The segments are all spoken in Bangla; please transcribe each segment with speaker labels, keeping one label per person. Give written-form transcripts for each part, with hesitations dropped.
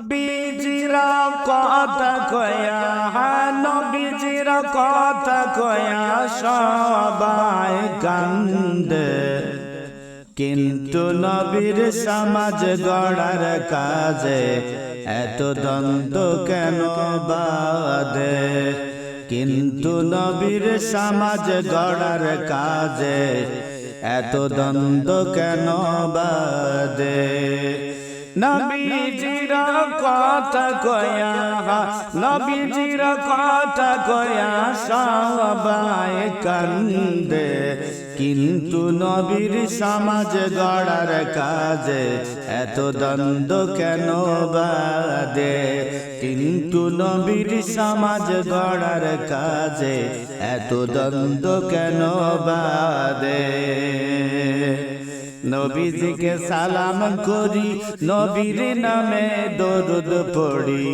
Speaker 1: বিজিরা কথা কয়া নবীজিরা কথা কয়া সবাই কান্দে, কিন্তু নবীর সমাজ গড়ার কাজে এত দ্বন্দ্ব কেন বাধে? কিন্তু নবীর সমাজ গড়ার কাজে এত দ্বন্দ্ব কেন বাধে? নবীজির কথা কয়া নবীজির কথা কয়া সবাই কান্দে, কিন্তু নবীর সমাজ গড়ার কাজে এত দ্বন্দ্ব কেন বাধে? কিন্তু নবীর সমাজ গড়ার কাজে এত দ্বন্দ্ব কেন বাধে? নবীজিকে সালাম করি, নবীর নামে দরুদ পড়ি,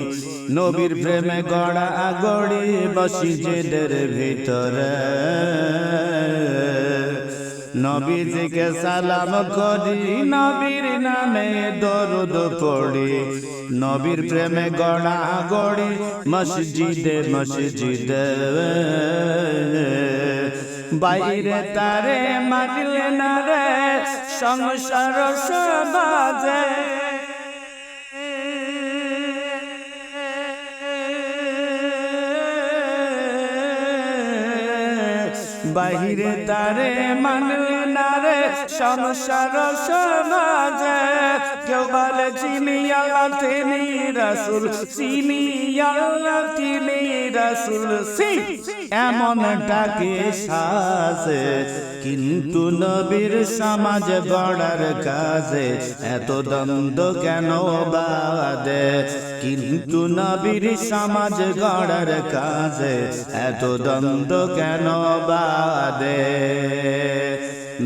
Speaker 1: নবীর প্রেমে গড়া গড়ি মসজিদের ভিতরে। নবীজিকে সালাম করি, নবীর নামে দরুদ পড়ি, নবীর প্রেমে গড়া গড়ি মসজিদে মসজিদে। বাইরে তারে মানলে না রে সংসার সমাজে, বাহিরে তারে মানলে না রে সংসার সমাজে। কেউ বলে চিনি আল্লাহ তিনি রাসূল, চিনি আল্লাহ তিনি রাসূল, এমনটাকে সাজে। কিন্তু নবীর সমাজ গড়ার কাজে এত দ্বন্দ্ব কেন বাধে? কিন্তু নবীর সমাজ গড়ার কাজে এত দ্বন্দ্ব কেন বাধে?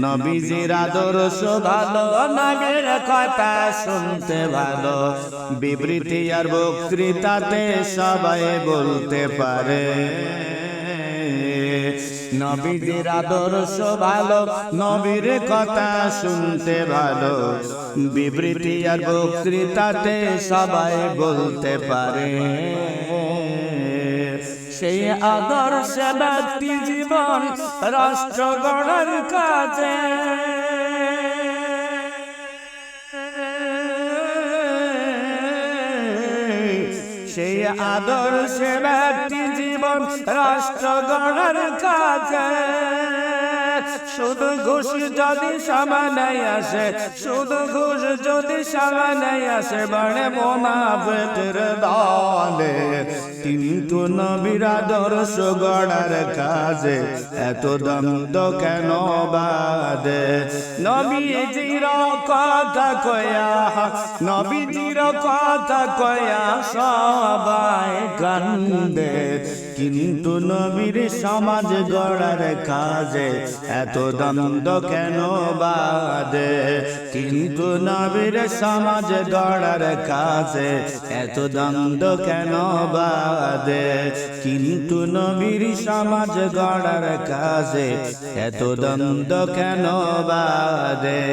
Speaker 1: নবীজির আদর্শ ভালো, নবীর কথা শুনতে ভালো, বিবৃতি আর বক্তৃতাতে সবাই বলতে পারে। নবীজির আদর্শ ভালো, নবীর কথা শুনতে ভালো, বিবৃতি আর বক্তৃতাতে সবাই বলতে পারে। সেই আদর্শে ব্যক্তি জীবন রাষ্ট্র গড়ার কাজে, সেই আদর্শে ব্যক্তি জীবন রাষ্ট্র গড়ার কাজে। শুধু ঘুষ যদি সামনে আসে, শুধু ঘুষ যদি সামনে আসে, বাড়ে মুনাফিকের দলে। কিন্তু নবীর আদর্শ গড়ার কাজে এত দ্বন্দ্ব কেন বাধে? নবীজির কথা কয়া নবীজির কথা কয়া সবাই কান্দে, কিন্তু নবীর সমাজ গড়ার কাজে এত দ্বন্দ্ব কেন বাধে? কিন্তু নবীর সমাজ গড়ার কাজে এত দ্বন্দ্ব কেন বাধে? কিন্তু নবীর সমাজ গড়ার কাজে এত দ্বন্দ্ব কেন বাধে?